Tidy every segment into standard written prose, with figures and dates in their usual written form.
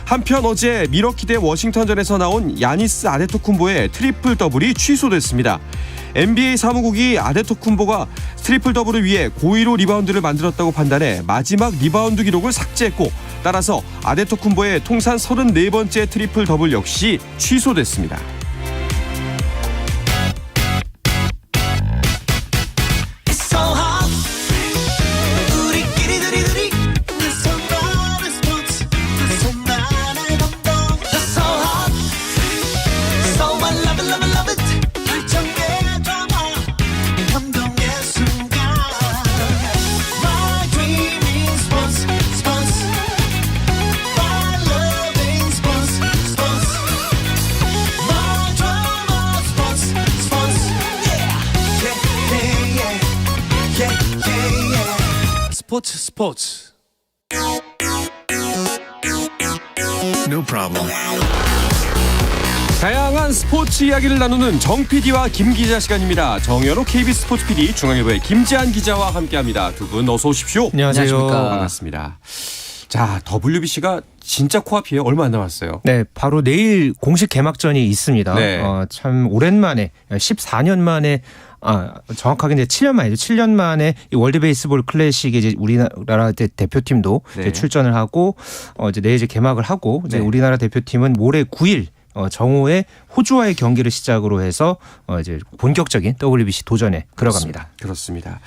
한편 어제 밀워키 대 워싱턴전에서 나온 야니스 아데토쿤보의 트리플 더블이 취소됐습니다. NBA 사무국이 아데토쿤보가 트리플 더블을 위해 고의로 리바운드를 만들었다고 판단해 마지막 리바운드 기록을 삭제했고, 따라서 아데토쿤보의 통산 34번째 트리플 더블 역시 취소됐습니다. 스포츠. No problem. 다양한 스포츠 이야기를 나누는 정 PD와 김 기자 시간입니다. 정현호 KBS 스포츠 PD, 중앙일보의 김지한 기자와 함께합니다. 두 분 어서 오십시오. 안녕하세요. 반갑습니다. 자, WBC가 진짜 코앞이에요. 얼마 안 남았어요. 네, 바로 내일 공식 개막전이 있습니다. 네. 참 오랜만에 14년 만에 정확하게 이제 7년 만이죠. 7년 만에 이 월드 베이스볼 클래식에 이제 우리나라 대표팀도 네. 이제 출전을 하고 이제 내일 이제 개막을 하고 이제 네. 우리나라 대표팀은 모레 9일 정오에 호주와의 경기를 시작으로 해서 이제 본격적인 WBC 도전에 들어갑니다. 그렇습니다.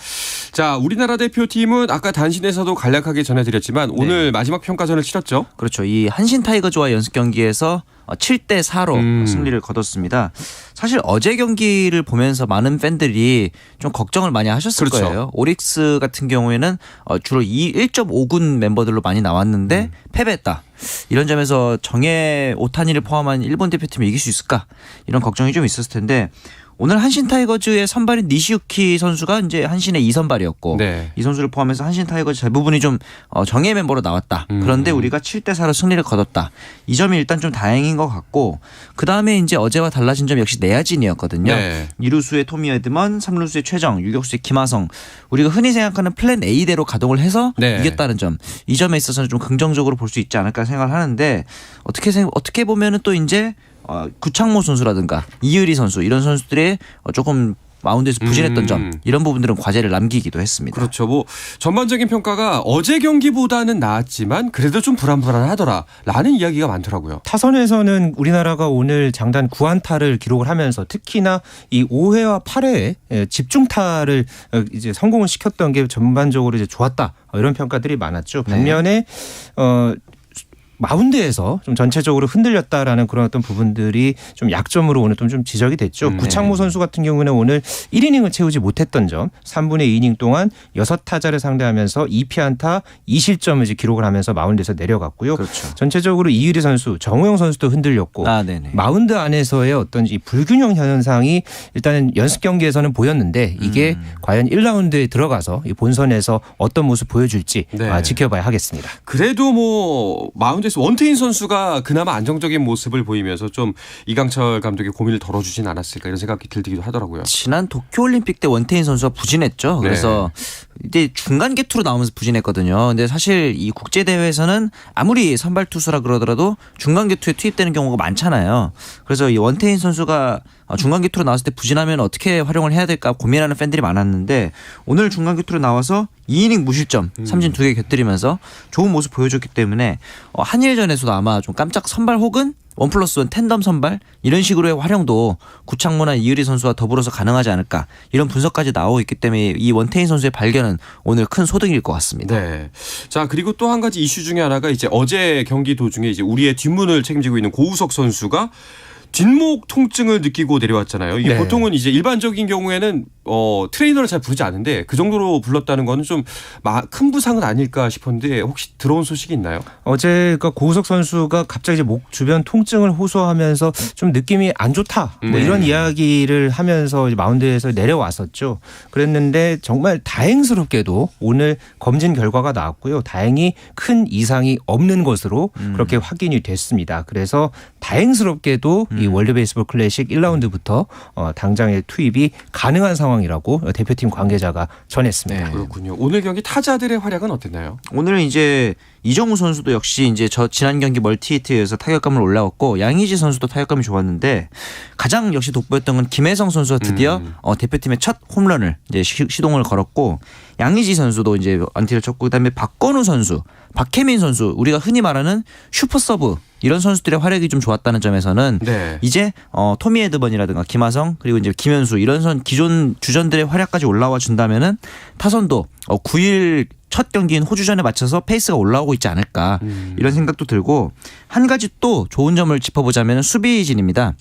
자, 우리나라 대표팀은 아까 단신에서도 간략하게 전해드렸지만 오늘 마지막 평가전을 치렀죠. 그렇죠. 이 한신 타이거즈와 연습 경기에서 7대 4로 승리를 거뒀습니다. 사실 어제 경기를 보면서 많은 팬들이 좀 걱정을 많이 하셨을 그렇죠. 거예요. 오릭스 같은 경우에는 주로 1.5군 멤버들로 많이 나왔는데 패배했다. 이런 점에서 정예 오타니를 포함한 일본 대표팀이 이길 수 있을까? 이런 걱정이 좀 있었을 텐데, 오늘 한신 타이거즈의 선발인 니시유키 선수가 이제 한신의 2선발이었고 네. 이 선수를 포함해서 한신 타이거즈 대부분이 좀 정예 멤버로 나왔다. 그런데 우리가 7대 4로 승리를 거뒀다. 이 점이 일단 좀 다행인 것 같고, 그 다음에 이제 어제와 달라진 점 역시 내야진이었거든요. 네. 2루수의 토미 에드먼, 3루수의 최정, 유격수의 김하성. 우리가 흔히 생각하는 플랜 A대로 가동을 해서 네. 이겼다는 점. 이 점에 있어서는 좀 긍정적으로 볼 수 있지 않을까 생각을 하는데, 어떻게 보면은 또 이제 구창모 선수라든가 이의리 선수 이런 선수들의 조금 마운드에서 부진했던 점, 이런 부분들은 과제를 남기기도 했습니다. 그렇죠. 뭐 전반적인 평가가 어제 경기보다는 나았지만 그래도 좀 불안불안하더라라는 이야기가 많더라고요. 타선에서는 우리나라가 오늘 장단 9안타를 기록을 하면서 특히나 이 5회와 8회에 집중타를 이제 성공을 시켰던 게 전반적으로 이제 좋았다. 이런 평가들이 많았죠. 반면에 마운드에서 좀 전체적으로 흔들렸다라는 그런 어떤 부분들이 좀 약점으로 오늘 좀 지적이 됐죠. 구창모 선수 같은 경우는 오늘 1이닝을 채우지 못했던 점, 3분의 2이닝 동안 6타자를 상대하면서 2피안타 2실점을 이제 기록을 하면서 마운드에서 내려갔고요. 그렇죠. 전체적으로 이의리 선수, 정우영 선수도 흔들렸고 마운드 안에서의 어떤 이 불균형 현상이 일단은 연습 경기에서는 보였는데 이게 과연 1라운드에 들어가서 이 본선에서 어떤 모습 보여줄지 지켜봐야 하겠습니다. 그래도 뭐 마운드에서 원태인 선수가 그나마 안정적인 모습을 보이면서 좀 이강철 감독이 고민을 덜어주진 않았을까 이런 생각이 들기도 하더라고요. 지난 도쿄올림픽 때 원태인 선수가 부진했죠. 그래서 이제 중간 개투로 나오면서 부진했거든요. 근데 사실 이 국제대회에서는 아무리 선발 투수라 그러더라도 중간 개투에 투입되는 경우가 많잖아요. 그래서 이 원태인 선수가 중간 개투로 나왔을 때 부진하면 어떻게 활용을 해야 될까 고민하는 팬들이 많았는데, 오늘 중간 개투로 나와서 2이닝 무실점, 삼진 2개 곁들이면서 좋은 모습 보여줬기 때문에 한일전에서도 아마 좀 깜짝 선발 혹은 1+1 텐덤 선발 이런 식으로의 활용도 구창모나 이의리 선수와 더불어서 가능하지 않을까, 이런 분석까지 나오고 있기 때문에 이 원태인 선수의 발견은 오늘 큰 소득일 것 같습니다. 네. 자, 그리고 또 한 가지 이슈 중에 하나가 이제 어제 경기 도중에 이제 우리의 뒷문을 책임지고 있는 고우석 선수가 뒷목 통증을 느끼고 내려왔잖아요. 이게 보통은 이제 일반적인 경우에는 트레이너를 잘 부르지 않는데 그 정도로 불렀다는 거는 좀 큰 부상은 아닐까 싶었는데 혹시 들어온 소식이 있나요? 어제 고우석 선수가 갑자기 이제 목 주변 통증을 호소하면서 좀 느낌이 안 좋다. 뭐 이런 이야기를 하면서 이제 마운드에서 내려왔었죠. 그랬는데 정말 다행스럽게도 오늘 검진 결과가 나왔고요. 다행히 큰 이상이 없는 것으로 그렇게 확인이 됐습니다. 그래서 다행스럽게도 이 월드 베이스볼 클래식 1라운드부터 당장의 투입이 가능한 상황 상황이라고 대표팀 관계자가 전했습니다. 네. 그렇군요. 오늘 경기 타자들의 활약은 어땠나요? 오늘은 이제 이정우 선수도 역시 이제 지난 경기 멀티히트에서 타격감을 올라왔고 양의지 선수도 타격감이 좋았는데 가장 역시 돋보였던 건 김혜성 선수가 드디어 대표팀의 첫 홈런을 이제 시동을 걸었고 양의지 선수도 이제 안티를 쳤고 그다음에 박건우 선수, 박혜민 선수 우리가 흔히 말하는 슈퍼 서브 이런 선수들의 활약이 좀 좋았다는 점에서는 네. 이제 토미 에드번이라든가 김하성 그리고 이제 김현수 이런 기존 주전들의 활약까지 올라와 준다면은 타선도 9일 첫 경기인 호주전에 맞춰서 페이스가 올라오고 있지 않을까 이런 생각도 들고 한 가지 또 좋은 점을 짚어보자면 수비진입니다.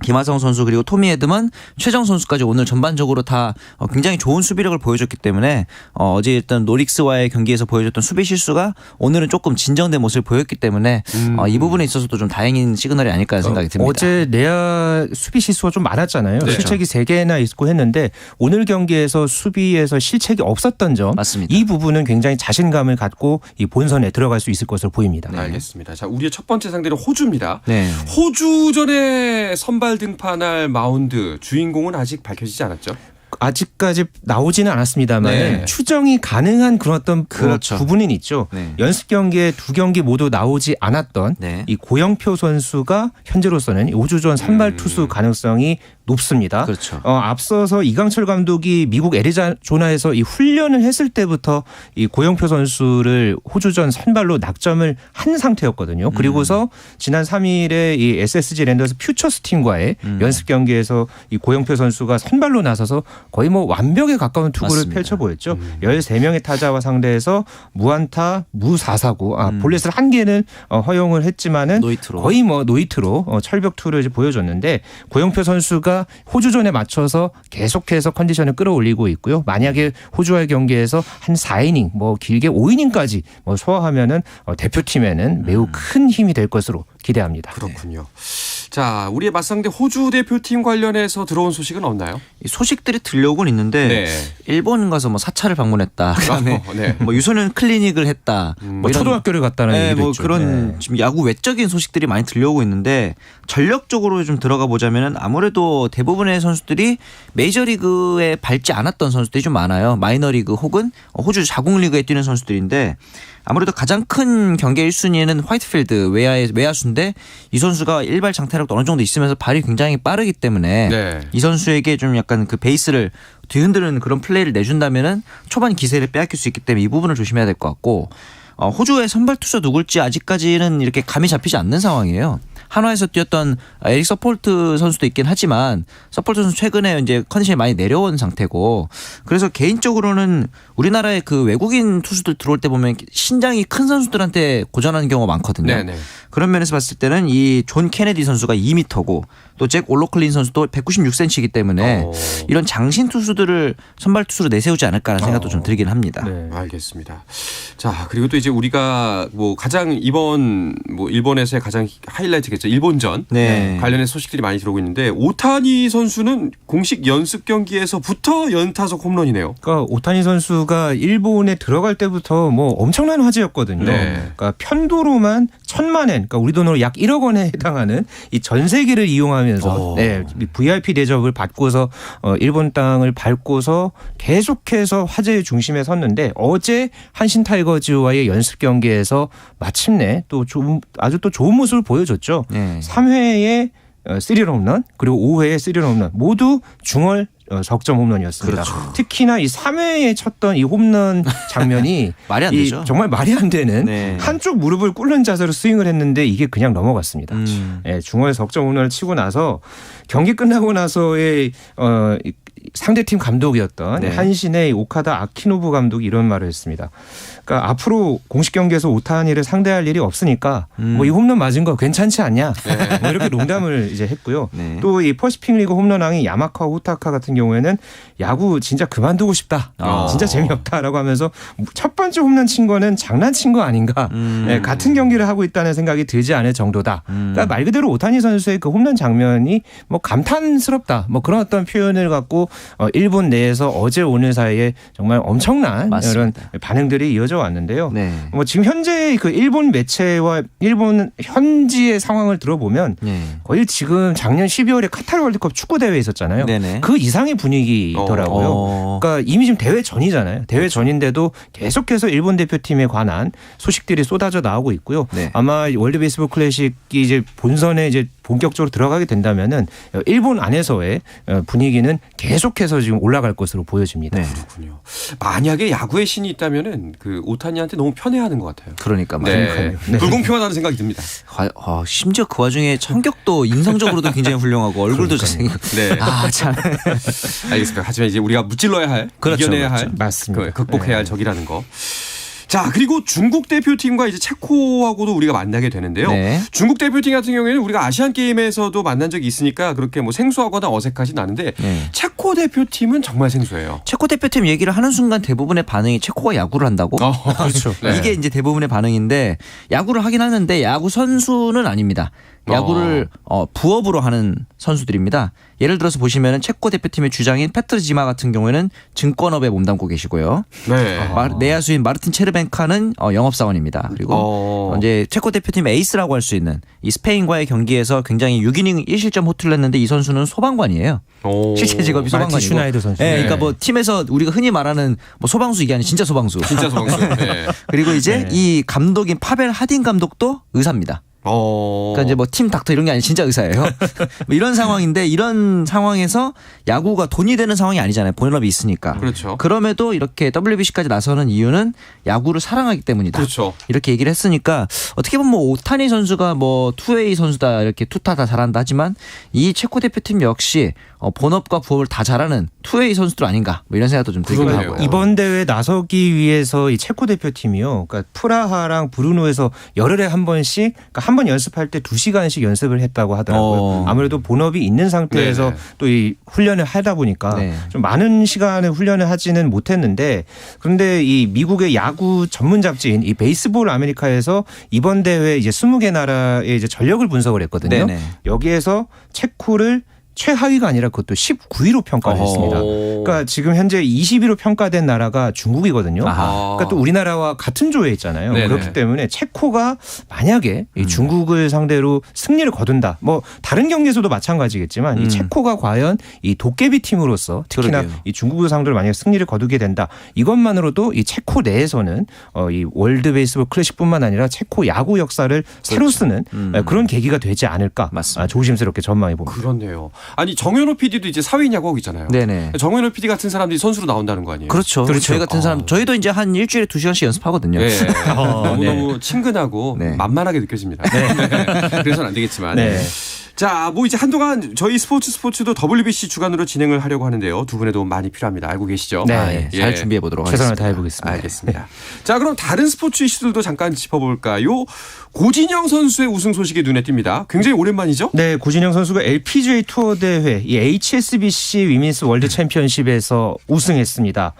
김하성 선수 그리고 토미 에드먼, 최정 선수까지 오늘 전반적으로 다 굉장히 좋은 수비력을 보여줬기 때문에 어제 일단 노릭스와의 경기에서 보여줬던 수비 실수가 오늘은 조금 진정된 모습을 보였기 때문에 이 부분에 있어서도 좀 다행인 시그널이 아닐까 하는 생각이 듭니다. 어제 내야 수비 실수가 좀 많았잖아요. 네. 실책이 3개나 있고 했는데 오늘 경기에서 수비에서 실책이 없었던 점 맞습니다. 이 부분은 굉장히 자신감을 갖고 이 본선에 들어갈 수 있을 것으로 보입니다. 네. 알겠습니다. 자, 우리의 첫 번째 상대는 호주입니다. 네. 호주전에 선발 등판할 마운드 주인공은 아직 밝혀지지 않았죠? 아직까지 나오지는 않았습니다만 네. 추정이 가능한 그런 어떤 그렇죠. 부분은 있죠. 네. 연습 경기에 2경기 모두 나오지 않았던 네. 이 고영표 선수가 현재로서는 호주전 선발 투수 가능성이 높습니다. 그렇죠. 앞서서 이강철 감독이 미국 애리조나에서 이 훈련을 했을 때부터 이 고영표 선수를 호주전 선발로 낙점을 한 상태였거든요. 그리고서 지난 3일에 이 SSG 랜더스 퓨처스 팀과의 연습 경기에서 이 고영표 선수가 선발로 나서서 거의 뭐 완벽에 가까운 투구를 맞습니다. 펼쳐 보였죠. 13명의 타자와 상대해서 무안타, 무사사구, 볼넷을 1개는 허용을 했지만은 노히트로. 거의 뭐 노히트로 철벽투를 이제 보여줬는데 고영표 선수가 호주전에 맞춰서 계속해서 컨디션을 끌어올리고 있고요. 만약에 호주와의 경기에서 한 4이닝, 뭐 길게 5이닝까지 뭐 소화하면은 대표팀에는 매우 큰 힘이 될 것으로 기대합니다. 그렇군요. 자, 우리의 맞상대 호주 대표팀 관련해서 들어온 소식은 없나요? 이 소식들이 들려오곤 있는데 네. 일본 가서 뭐 사찰을 방문했다. 그다음에 네. 뭐 유소년 클리닉을 했다. 뭐 초등학교를 갔다는 네, 얘기도 뭐 있죠. 그런 네. 지금 야구 외적인 소식들이 많이 들려오고 있는데 전력적으로 좀 들어가 보자면은 아무래도 대부분의 선수들이 메이저리그에 밟지 않았던 선수들이 좀 많아요. 마이너리그 혹은 호주 자국리그에 뛰는 선수들인데 아무래도 가장 큰 경기 1순위는 화이트필드 외야수인데 이 선수가 일발 장타력도 어느 정도 있으면서 발이 굉장히 빠르기 때문에 네. 이 선수에게 좀 약간 그 베이스를 뒤흔드는 그런 플레이를 내준다면은 초반 기세를 빼앗길 수 있기 때문에 이 부분을 조심해야 될 것 같고 호주의 선발 투수 누굴지 아직까지는 이렇게 감이 잡히지 않는 상황이에요. 한화에서 뛰었던 에릭 서폴트 선수도 있긴 하지만 서폴트 선수 최근에 이제 컨디션이 많이 내려온 상태고 그래서 개인적으로는 우리나라의 그 외국인 투수들 들어올 때 보면 신장이 큰 선수들한테 고전하는 경우가 많거든요. 네네. 그런 면에서 봤을 때는 이 존 케네디 선수가 2m고 또 잭 올로클린 선수도 196cm이기 때문에 이런 장신 투수들을 선발 투수로 내세우지 않을까라는 생각도 좀 들긴 합니다. 네. 알겠습니다. 자, 그리고 또 이제 우리가 뭐 가장 이번 뭐 일본에서의 가장 하이라이트겠죠. 일본전 네. 관련해서 소식들이 많이 들어오고 있는데 오타니 선수는 공식 연습 경기에서부터 연타석 홈런이네요. 그러니까 오타니 선수가 일본에 들어갈 때부터 뭐 엄청난 화제였거든요. 네. 그러니까 편도로만 1,000만 엔, 그러니까 우리 돈으로 약 1억 원에 해당하는 이 전세기를 이용하면서 네, VIP 대접을 받고서 일본 땅을 밟고서 계속해서 화제의 중심에 섰는데 어제 한신 타이거즈와의 연습 경기에서 마침내 또 아주 또 좋은 모습을 보여줬죠. 네. 3회에 3런 홈런 그리고 5회에 3런 홈런 모두 중월 석점 홈런이었습니다. 그렇죠. 특히나 이 3회에 쳤던 이 홈런 장면이 말이 안 되죠. 정말 말이 안 되는 네. 한쪽 무릎을 꿇는 자세로 스윙을 했는데 이게 그냥 넘어갔습니다. 예, 중월 석점 홈런을 치고 나서 경기 끝나고 나서의 상대팀 감독이었던 네. 한신의 오카다 아키노부 감독이 이런 말을 했습니다. 그러니까 앞으로 공식 경기에서 오타니를 상대할 일이 없으니까 뭐 이 홈런 맞은 거 괜찮지 않냐? 뭐 이렇게 농담을 이제 했고요. 네. 또 이 퍼시픽 리그 홈런왕이 야마카 후타카 같은 경우에는 야구 진짜 그만두고 싶다. 진짜 재미없다라고 하면서 첫 번째 홈런 친 거는 장난친 거 아닌가? 네, 같은 경기를 하고 있다는 생각이 들지 않을 정도다. 그러니까 말 그대로 오타니 선수의 그 홈런 장면이 뭐 감탄스럽다. 뭐 그런 어떤 표현을 갖고 일본 내에서 어제 오늘 사이에 정말 엄청난 맞습니다. 이런 반응들이 이어져 왔는데요. 네. 뭐 지금 현재 그 일본 매체와 일본 현지의 상황을 들어보면 네. 거의 지금 작년 12월에 카타르 월드컵 축구 대회 있었잖아요. 네네. 그 이상의 분위기더라고요. 그러니까 이미 지금 대회 전이잖아요. 대회 전인데도 계속해서 일본 대표팀에 관한 소식들이 쏟아져 나오고 있고요. 네. 아마 월드 베이스볼 클래식이 이제 본선에 이제 본격적으로 들어가게 된다면은 일본 안에서의 분위기는 계속해서 지금 올라갈 것으로 보여집니다. 네. 그렇군요. 만약에 야구의 신이 있다면은 그 오타니한테 너무 편애하는 것 같아요. 그러니까 네. 말이에요. 네. 불공평하다는 생각이 듭니다. 심지어 그 와중에 성격도 인성적으로도 굉장히 훌륭하고 얼굴도 잘생기고. 네. 아 참. 알겠습니다. 하지만 이제 우리가 무찔러야 할, 그렇죠, 이겨내야 그렇죠. 할, 맞습니다. 극복해야 할 네. 적이라는 거. 자, 그리고 중국 대표팀과 이제 체코하고도 우리가 만나게 되는데요. 네. 중국 대표팀 같은 경우에는 우리가 아시안 게임에서도 만난 적이 있으니까 그렇게 뭐 생소하거나 어색하진 않은데 네. 체코 대표팀은 정말 생소해요. 체코 대표팀 얘기를 하는 순간 대부분의 반응이 체코가 야구를 한다고? 그렇죠. 네. 이게 이제 대부분의 반응인데 야구를 하긴 하는데 야구 선수는 아닙니다. 야구를 부업으로 하는 선수들입니다. 예를 들어서 보시면은 체코 대표팀의 주장인 페트르 지마 같은 경우에는 증권업에 몸담고 계시고요. 네. 내야수인 마르틴 체르벤카는 영업사원입니다. 그리고 이제 체코 대표팀 에이스라고 할 수 있는 이 스페인과의 경기에서 굉장히 6이닝 1실점 호투를 했는데 이 선수는 소방관이에요. 실제 직업이 마르틴 소방관이고. 슈나이더 선수. 네, 그러니까 네. 뭐 팀에서 우리가 흔히 말하는 뭐 소방수 이게 아니라 진짜 소방수. 진짜 소방수. 네. 그리고 이제 네. 이 감독인 파벨 하딘 감독도 의사입니다. 그러니까 이제 뭐 팀 닥터 이런 게 아니라 진짜 의사예요. 뭐 이런 상황인데 이런 상황에서 야구가 돈이 되는 상황이 아니잖아요. 본업이 있으니까. 그렇죠. 그럼에도 이렇게 WBC까지 나서는 이유는 야구를 사랑하기 때문이다. 그렇죠. 이렇게 얘기를 했으니까 어떻게 보면 뭐 오타니 선수가 뭐 투웨이 선수다 이렇게 투타 다 잘한다 하지만 이 체코 대표팀 역시 본업과 부업을 다 잘하는 투웨이 선수들 아닌가 뭐 이런 생각도 좀 들기도 그러네요. 하고요. 이번 대회에 나서기 위해서 이 체코 대표팀이요. 그러니까 프라하랑 브루노에서 열흘에 한 번씩 그러니까 한 번 연습할 때 2시간씩 연습을 했다고 하더라고요. 아무래도 본업이 있는 상태에서 네네. 또 이 훈련을 하다 보니까 네. 좀 많은 시간을 훈련을 하지는 못했는데 그런데 이 미국의 야구 전문 잡지인 이 베이스볼 아메리카에서 이번 대회 이제 20개 나라의 이제 전력을 분석을 했거든요. 네네. 여기에서 체코를 최하위가 아니라 그것도 19위로 평가를 했습니다. 그러니까 지금 현재 20위로 평가된 나라가 중국이거든요. 그러니까 또 우리나라와 같은 조에 있잖아요. 네네. 그렇기 때문에 체코가 만약에 이 중국을 상대로 승리를 거둔다. 뭐 다른 경기에서도 마찬가지겠지만 이 체코가 과연 이 도깨비 팀으로서 특히나 그러게요. 이 중국을 상대로 만약에 승리를 거두게 된다. 이것만으로도 이 체코 내에서는 이 월드 베이스볼 클래식뿐만 아니라 체코 야구 역사를 새로 쓰는 그런 계기가 되지 않을까. 맞습니다. 조심스럽게 전망해 봅니다. 그렇네요. 아니 정현호 PD도 이제 사회인 야구하고 있잖아요. 네네. 정현호 PD 같은 사람들이 선수로 나온다는 거 아니에요? 그렇죠. 저희 같은 사람 저희도 이제 한 일주일에 2시간씩 연습하거든요. 네. 너무너무 친근하고 네. 만만하게 느껴집니다. 네. 그래서는 안 되겠지만. 네. 자, 뭐 이제 한동안 저희 스포츠도 WBC 주간으로 진행을 하려고 하는데요. 두 분의 도움 많이 필요합니다. 알고 계시죠? 네. 잘 준비해 보도록 최선을 하겠습니다. 다해 보겠습니다. 알겠습니다. 자, 그럼 다른 스포츠 이슈들도 잠깐 짚어볼까요? 고진영 선수의 우승 소식이 눈에 띕니다. 굉장히 오랜만이죠? 네, 고진영 선수가 LPGA 투어 대회 이 HSBC 위민스 월드 챔피언십에서 우승했습니다.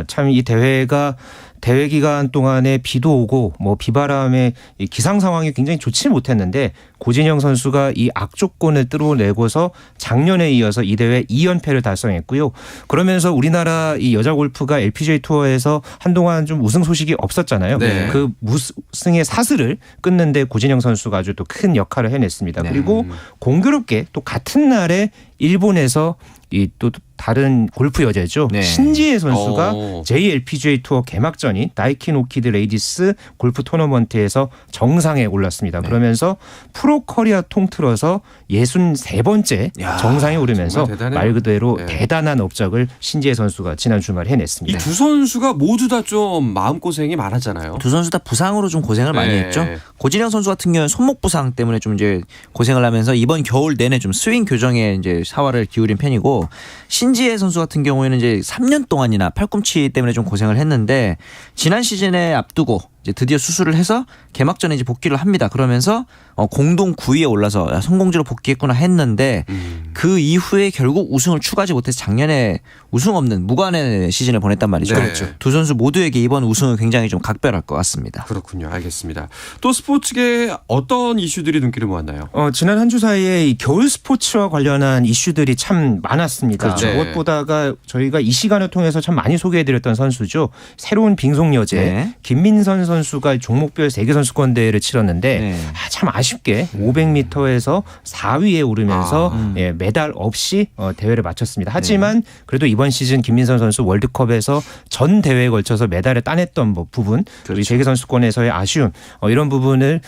참 이 대회가 대회 기간 동안에 비도 오고 뭐 비바람의 이 기상 상황이 굉장히 좋지 못했는데 고진영 선수가 이 악조건을 뚫어내고서 작년에 이어서 이 대회 2연패를 달성했고요. 그러면서 우리나라 이 여자 골프가 LPGA 투어에서 한동안 좀 우승 소식이 없었잖아요. 네. 그 우승의 사슬을 끊는데 고진영 선수가 아주 또 큰 역할을 해냈습니다. 네. 그리고 공교롭게 또 같은 날에 일본에서 이 또 다른 골프 여제죠. 네. 신지혜 선수가 JLPGA 투어 개막전인 다이킨 오키드 레이디스 골프 토너먼트에서 정상에 올랐습니다. 네. 그러면서 프로 커리어 통틀어서 63번째 야, 정상에 오르면서 정말 대단해요. 말 그대로 네. 대단한 업적을 신지혜 선수가 지난 주말에 해냈습니다. 이 두 선수가 모두 다 좀 마음고생이 많았잖아요. 두 선수 다 부상으로 좀 고생을 많이 네. 했죠. 고진영 선수 같은 경우는 손목 부상 때문에 좀 이제 고생을 하면서 이번 겨울 내내 좀 스윙 교정에 이제 사활을 기울인 편이고 신지혜 선수 같은 경우에는 이제 3년 동안이나 팔꿈치 때문에 좀 고생을 했는데 지난 시즌에 앞두고 이제 드디어 수술을 해서 개막전에 이제 복귀를 합니다. 그러면서 공동 9위에 올라서 야, 성공적으로 복귀했구나 했는데 그 이후에 결국 우승을 추가하지 못해서 작년에 우승 없는 무관의 시즌을 보냈단 말이죠. 네. 그렇죠. 두 선수 모두에게 이번 우승은 굉장히 좀 각별할 것 같습니다. 그렇군요. 알겠습니다. 또 스포츠계 어떤 이슈들이 눈길을 모았나요? 지난 한 주 사이에 이 겨울 스포츠와 관련한 이슈들이 참 많았습니다. 그렇죠. 무엇보다가 저희가 이 시간을 통해서 참 많이 소개해드렸던 선수죠. 새로운 빙속 여제 네. 김민선 선수가 종목별 세계선수권 대회를 치렀는데 네. 참 아쉽게 500m에서 4위에 오르면서 메달 없이 대회를 마쳤습니다. 하지만 그래도 이번 시즌 김민선 선수 월드컵에서 전 대회에 걸쳐서 메달을 따냈던 부분, 그렇죠. 이 세계선수권에서의 아쉬움 이런 부분을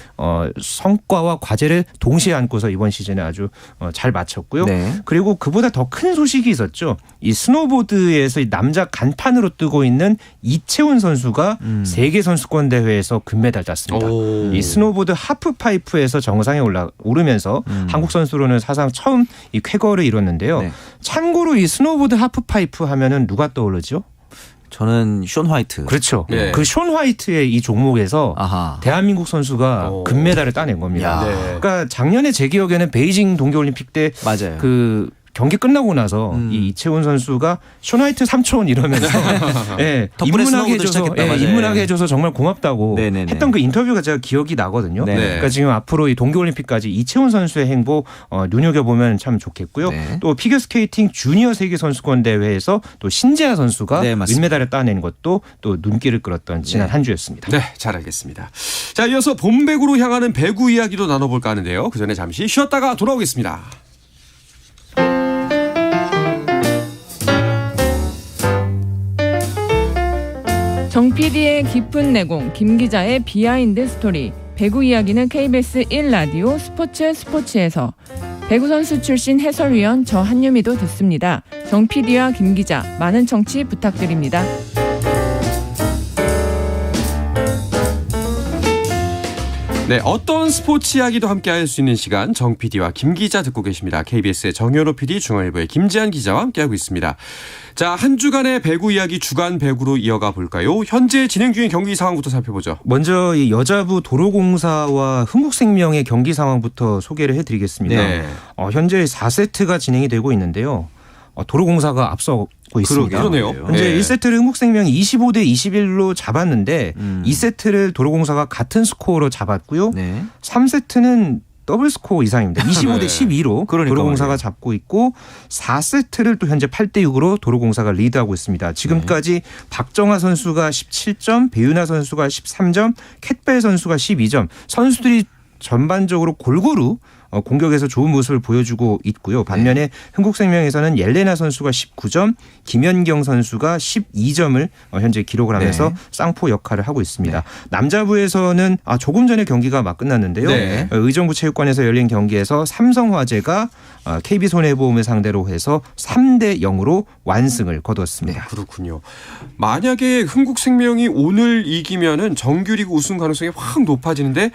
성과와 과제를 동시에 안고서 이번 시즌에 아주 잘 마쳤고요. 네. 그리고 그보다 더 큰 소식이 있었죠. 이 스노보드에서 이 남자 간판으로 뜨고 있는 이채훈 선수가 세계 선수권 대회에서 금메달 땄습니다. 오. 이 스노보드 하프파이프에서 정상에 오르면서 한국 선수로는 사상 처음 이 쾌거를 이뤘는데요. 네. 참고로 이 스노보드 하프파이프 하면은 누가 떠오르죠? 저는 숀 화이트. 그렇죠. 네. 그 숀 화이트의 이 종목에서 아하. 대한민국 선수가 오. 금메달을 따낸 겁니다. 야. 네. 그러니까 작년에 제 기억에는 베이징 동계올림픽 때 맞아요. 그 경기 끝나고 나서 이 이채훈 선수가 숀 화이트 삼촌 이러면서 덕분에 입문하게 스노우보드 해줘서 시작했다. 맞아요. 입문하게 해줘서 정말 고맙다고 네네네. 했던 그 인터뷰가 제가 기억이 나거든요. 네. 그러니까 지금 앞으로 이 동계올림픽까지 이채훈 선수의 행보 눈여겨보면 참 좋겠고요. 네. 또 피겨스케이팅 주니어 세계선수권 대회에서 또 신재하 선수가 네, 맞습니다. 은메달을 따낸 것도 또 눈길을 끌었던 지난 한 주였습니다. 네, 잘 알겠습니다. 자, 이어서 봄배구로 향하는 배구 이야기도 나눠볼까 하는데요. 그 전에 잠시 쉬었다가 돌아오겠습니다. 정 PD의 깊은 내공, 김 기자의 비하인드 스토리. 배구 이야기는 KBS 1라디오 스포츠에서 배구 선수 출신 해설위원 저 한유미도 듣습니다. 정 PD와 김 기자 많은 청취 부탁드립니다. 네, 어떤 스포츠 이야기도 함께 할 수 있는 시간 정 PD와 김 기자 듣고 계십니다. KBS의 정현호 PD, 중앙일보의 김지한 기자와 함께하고 있습니다. 자, 한 주간의 배구 이야기 주간 배구로 이어가 볼까요? 현재 진행 중인 경기 상황부터 살펴보죠. 먼저 이 여자부 도로공사와 흥국생명의 경기 상황부터 소개를 해드리겠습니다. 네. 현재 4세트가 진행이 되고 있는데요. 도로공사가 앞서고 있습니다. 그러네요. 현재 네. 1세트를 흥국생명이 25대 21로 잡았는데 2세트를 도로공사가 같은 스코어로 잡았고요. 네. 3세트는 더블 스코어 이상입니다. 25대 네. 12로 그러니까 도로공사가 말이에요. 잡고 있고 4세트를 또 현재 8대 6으로 도로공사가 리드하고 있습니다. 지금까지 박정아 선수가 17점, 배윤아 선수가 13점, 캣벨 선수가 12점. 선수들이 전반적으로 골고루 공격에서 좋은 모습을 보여주고 있고요. 반면에 흥국생명에서는 옐레나 선수가 19점, 김연경 선수가 12점을 현재 기록을 하면서 쌍포 역할을 하고 있습니다. 남자부에서는 조금 전에 경기가 막 끝났는데요. 네. 의정부 체육관에서 열린 경기에서 삼성화재가 KB손해보험을 상대로 해서 3대 0으로 완승을 거두었습니다. 그렇군요. 만약에 흥국생명이 오늘 이기면은 정규리그 우승 가능성이 확 높아지는데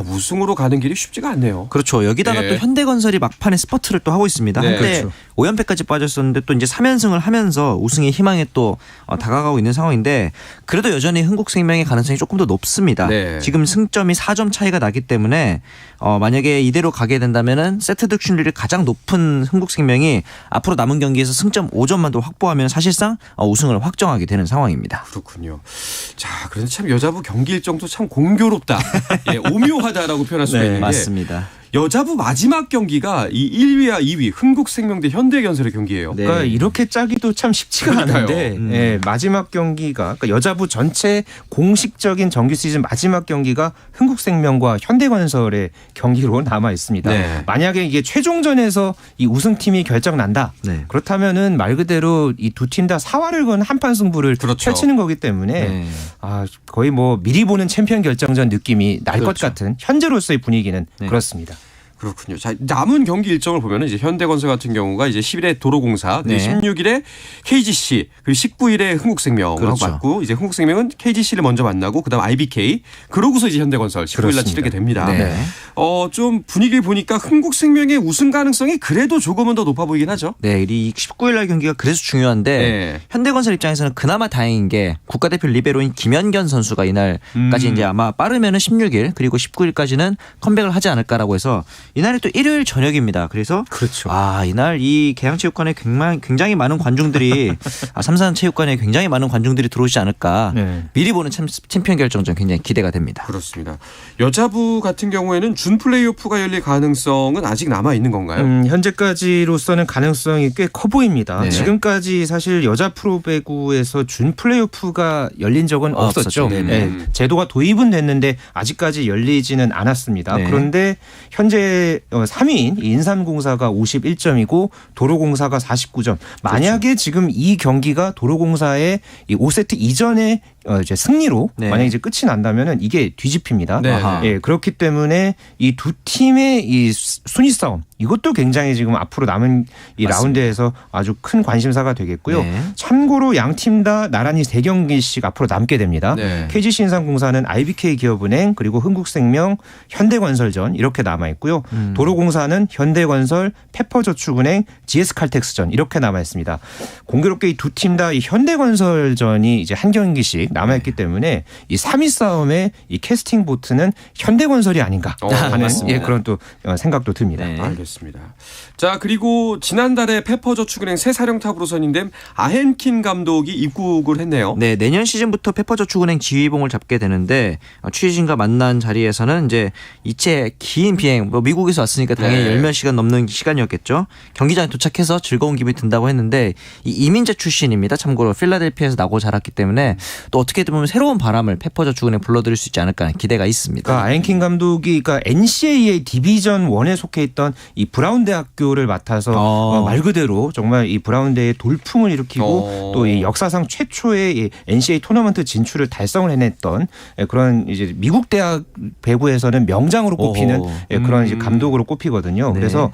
우승으로 가는 길이 쉽지가 않네요. 그렇죠. 여기다가 네. 또 현대건설이 막판에 스퍼트를 또 하고 있습니다. 네. 한때 그렇죠. 5연패까지 빠졌었는데 또 이제 3연승을 하면서 우승의 희망에 또 다가가고 있는 상황인데 그래도 여전히 흥국생명의 가능성이 조금 더 높습니다. 네. 지금 승점이 4점 차이가 나기 때문에 만약에 이대로 가게 된다면은 세트 득실률이 가장 높은 흥국생명이 앞으로 남은 경기에서 승점 5점만 더 확보하면 사실상 우승을 확정하게 되는 상황입니다. 그렇군요. 자, 그런데 참 여자부 경기 일정도 참 공교롭다. 예, 오묘하다라고 표현할 수가 있는 게 맞습니다. 여자부 마지막 경기가 이 1위와 2위 흥국생명 대 현대건설의 경기예요. 네. 그러니까 이렇게 짜기도 참 쉽지가 그러니까요. 않은데 마지막 경기가 그러니까 여자부 전체 공식적인 정규 시즌 마지막 경기가 흥국생명과 현대건설의 경기로 남아 있습니다. 네. 만약에 이게 최종전에서 이 우승팀이 결정난다. 네. 그렇다면은 말 그대로 이 두 팀 다 사활을 건 한판 승부를 그렇죠. 펼치는 거기 때문에 네. 거의 뭐 미리 보는 챔피언 결정전 느낌이 날 것 그렇죠. 같은 현재로서의 분위기는 네. 그렇습니다. 그렇군요. 자, 남은 경기 일정을 보면은 이제 현대건설 같은 경우가 이제 10일에 도로공사, 네. 16일에 KGC, 그리고 19일에 흥국생명하고 그렇죠. 맞고 이제 흥국생명은 KGC를 먼저 만나고 그다음 IBK 그러고서 이제 현대건설 19일 날 그렇습니다. 치르게 됩니다. 네. 좀 분위기를 보니까 흥국생명의 우승 가능성이 그래도 조금은 더 높아 보이긴 하죠. 네, 이 19일 날 경기가 그래서 중요한데 네. 현대건설 입장에서는 그나마 다행인 게 국가대표 리베로인 김연견 선수가 이날까지 이제 아마 빠르면은 16일 그리고 19일까지는 컴백을 하지 않을까라고 해서 이날이 또 일요일 저녁입니다. 그래서 그렇죠. 이날 이 계양체육관에 굉장히 많은 관중들이 삼산체육관에 굉장히 많은 관중들이 들어오지 않을까. 네. 미리 보는 챔피언 결정전 굉장히 기대가 됩니다. 그렇습니다. 여자부 같은 경우에는 준 플레이오프가 열릴 가능성은 아직 남아 있는 건가요? 현재까지로서는 가능성이 꽤 커 보입니다. 네. 지금까지 사실 여자 프로배구에서 준 플레이오프가 열린 적은 없었죠. 없었죠. 네네. 제도가 도입은 됐는데 아직까지 열리지는 않았습니다. 네. 그런데 현재 3위인 인삼공사가 51점이고 도로공사가 49점. 만약에 지금 이 경기가 도로공사의 이 5세트 이전에 이제 승리로 네. 만약 이제 끝이 난다면은 이게 뒤집힙니다. 네. 아하. 예, 그렇기 때문에 이 두 팀의 이 순위 싸움 이것도 굉장히 지금 앞으로 남은 이 맞습니다. 라운드에서 아주 큰 관심사가 되겠고요. 네. 참고로 양 팀 다 나란히 3경기씩 앞으로 남게 됩니다. 네. KGC 인삼공사는 IBK 기업은행 그리고 흥국생명 현대건설전 이렇게 남아 있고요. 도로공사는 현대건설 페퍼저축은행 GS칼텍스전 이렇게 남아 있습니다. 공교롭게 이 두 팀 다 이 현대건설전이 이제 한 경기씩 남아 있기 때문에 이 3위 싸움에 이 캐스팅 보트는 현대건설이 아닌가 하는 맞습니다. 그런 또 생각도 듭니다. 네. 알겠습니다. 자, 그리고 지난달에 페퍼저축은행 새 사령탑으로 선임된 아헨킨 감독이 입국을 했네요. 네, 내년 시즌부터 페퍼저축은행 지휘봉을 잡게 되는데 취재진과 만난 자리에서는 이제 이체 긴 비행, 미국에서 왔으니까 당연히 네. 10몇 시간 넘는 시간이었겠죠. 경기장에 도착해서 즐거운 기분이 든다고 했는데 이 이민자 출신입니다. 참고로 필라델피아에서 나고 자랐기 때문에 또 어떻게 보면 새로운 바람을 페퍼저축은행 불러들일 수 있지 않을까 하는 기대가 있습니다. 그러니까 아헨킨 감독이 그러니까 NCAA 디비전 1에 속해 있던 이 브라운 대학교를 맡아서 말 그대로 정말 이 브라운대의 돌풍을 일으키고 또 이 역사상 최초의 이 NCAA 토너먼트 진출을 달성을 해냈던 그런 이제 미국 대학 배구에서는 명장으로 꼽히는 그런 이제 감독으로 꼽히거든요. 네. 그래서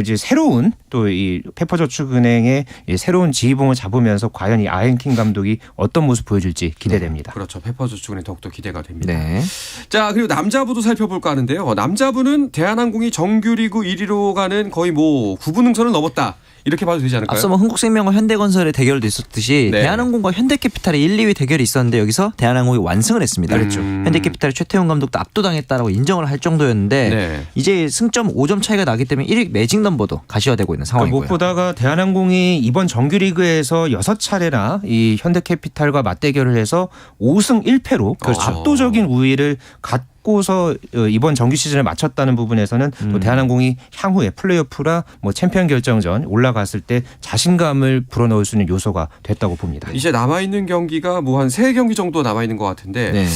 이제 새로운 또 이 페퍼저축은행의 이 새로운 지휘봉을 잡으면서 과연 이 아헨킨 감독이 어떤 모습 보여줄지 기대됩니다. 그렇죠. 페퍼저축은행 더욱더 기대가 됩니다. 네. 자, 그리고 남자부도 살펴볼까 하는데요. 남자부는 대한항공이 정규리그 1위로 가는 거의 뭐 9분 능선을 넘었다. 이렇게 봐도 되지 않을까요? 앞서 뭐 흥국생명과 현대건설의 대결도 있었듯이 네. 대한항공과 현대캐피탈의 1, 2위 대결이 있었는데 여기서 대한항공이 완승을 했습니다. 그렇죠. 현대캐피탈의 최태훈 감독도 압도당했다라고 인정을 할 정도였는데 네. 이제 승점 5점 차이가 나기 때문에 1위 매직 넘버도 가시화되고 있는 그러니까 상황이고요. 무엇보다가 대한항공이 이번 정규리그에서 6차례나 이 현대캐피탈과 맞대결을 해서 5승 1패로 그렇죠. 압도적인 우위를 갖고서 이번 정규 시즌을 마쳤다는 부분에서는 또 대한항공이 향후에 플레이오프라 뭐 챔피언 결정전 올라갔을 때 자신감을 불어넣을 수 있는 요소가 됐다고 봅니다. 이제 남아있는 경기가 뭐 한 3경기 정도 남아있는 것 같은데 네.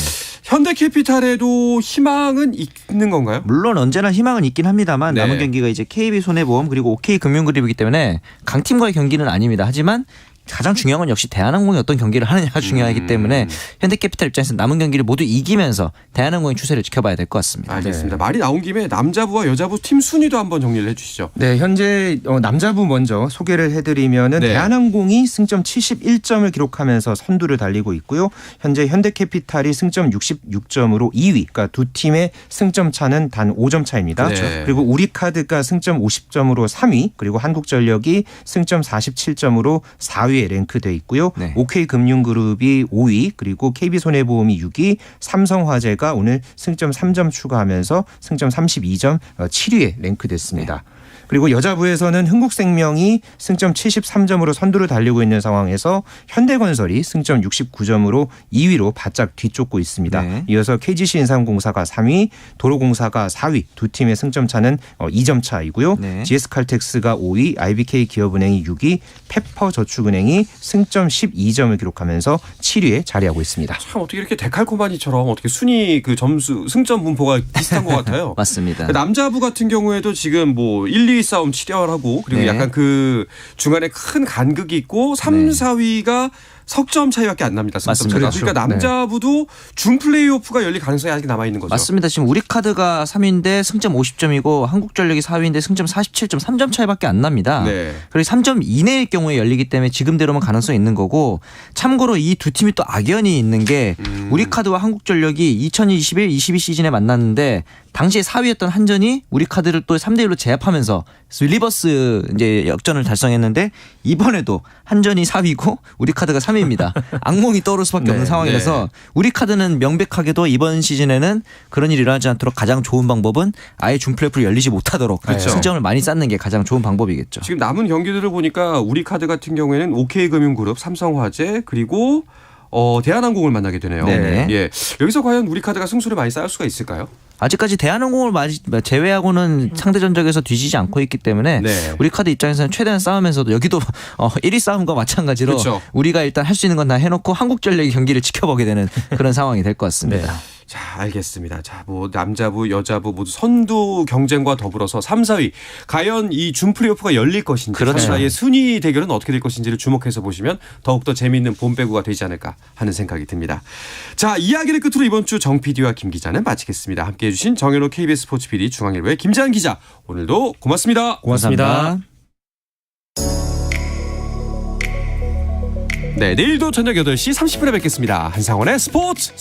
현대캐피탈에도 희망은 있는 건가요? 물론 언제나 희망은 있긴 합니다만 네. 남은 경기가 이제 KB손해보험 그리고 OK금융그룹이기 때문에 강팀과의 경기는 아닙니다. 하지만 가장 중요한 건 역시 대한항공이 어떤 경기를 하느냐가 중요하기 때문에 현대캐피탈 입장에서 남은 경기를 모두 이기면서 대한항공의 추세를 지켜봐야 될 것 같습니다. 알겠습니다. 말이 나온 김에 남자부와 여자부 팀 순위도 한번 정리를 해주시죠. 네, 현재 남자부 먼저 소개를 해드리면은 네. 대한항공이 승점 71점을 기록하면서 선두를 달리고 있고요. 현재 현대캐피탈이 승점 66점으로 2위, 그러니까 두 팀의 승점 차는 단 5점 차입니다. 그렇죠. 그리고 우리카드가 승점 50점으로 3위, 그리고 한국전력이 승점 47점으로 4위에 랭크돼 있고요. 네. OK금융그룹이 5위, 그리고 KB손해보험이 6위, 삼성화재가 오늘 승점 3점 추가하면서 승점 32점 7위에 랭크됐습니다. 그리고 여자부에서는 흥국생명이 승점 73점으로 선두를 달리고 있는 상황에서 현대건설이 승점 69점으로 2위로 바짝 뒤쫓고 있습니다. 네. 이어서 KGC 인삼공사가 3위, 도로공사가 4위, 두 팀의 승점 차는 2점 차이고요. 네. GS칼텍스가 5위, IBK 기업은행이 6위, 페퍼저축은행이 승점 12점을 기록하면서 7위에 자리하고 있습니다. 참 어떻게 이렇게 데칼코마니처럼 어떻게 순위 그 점수 승점 분포가 비슷한 것 같아요. 맞습니다. 남자부 같은 경우에도 지금 뭐 1, 2위 싸움 치열하고 그리고 네. 약간 그 중간에 큰 간극이 있고 3, 네. 4위가 석점 차이밖에 안 납니다. 승점 맞습니다. 차이가. 그렇죠. 그러니까 남자부도 준 플레이오프가 열릴 가능성이 아직 남아 있는 거죠. 맞습니다. 지금 우리카드가 3위인데 승점 50점이고 한국전력이 4위인데 승점 47점 3점 차이밖에 안 납니다. 네. 그리고 3점 이내일 경우에 열리기 때문에 지금대로면 가능성이 있는 거고 참고로 이 두 팀이 또 악연이 있는 게 우리카드와 한국전력이 2021-22 시즌에 만났는데 당시에 4위였던 한전이 우리카드를 또 3대1로 제압하면서 리버스 이제 역전을 달성했는데 이번에도 한전이 4위고 우리카드가 3위입니다. 악몽이 떠오를 수밖에 없는 상황이라서 우리카드는 명백하게도 이번 시즌에는 그런 일이 일어나지 않도록 가장 좋은 방법은 아예 준 플레이오프를 열리지 못하도록 그렇죠. 승점을 많이 쌓는 게 가장 좋은 방법이겠죠. 지금 남은 경기들을 보니까 우리카드 같은 경우에는 OK금융그룹, 삼성화재 그리고 대한항공을 만나게 되네요. 네네. 예. 여기서 과연 우리카드가 승수를 많이 쌓을 수가 있을까요? 아직까지 대한항공을 제외하고는 상대 전적에서 뒤지지 않고 있기 때문에 네. 우리카드 입장에서는 최대한 싸우면서도 여기도 1위 싸움과 마찬가지로 그렇죠. 우리가 일단 할 수 있는 건 다 해놓고 한국전력의 경기를 지켜보게 되는 그런 상황이 될 것 같습니다. 자, 알겠습니다. 자, 뭐 남자부, 여자부 모두 선두 경쟁과 더불어서 3, 4위 과연 이 준 플레이오프가 열릴 것인지, 그렇죠. 3, 4위의 순위 대결은 어떻게 될 것인지를 주목해서 보시면 더욱더 재미있는 본 배구가 되지 않을까 하는 생각이 듭니다. 자, 이야기를 끝으로 이번 주 정 PD와 김 기자는 마치겠습니다. 함께해 주신 정현호 KBS 스포츠 PD, 중앙일보의 김재한 기자, 오늘도 고맙습니다. 고맙습니다. 감사합니다. 네, 내일도 저녁 8시 30분에 뵙겠습니다. 한상원의 스포츠.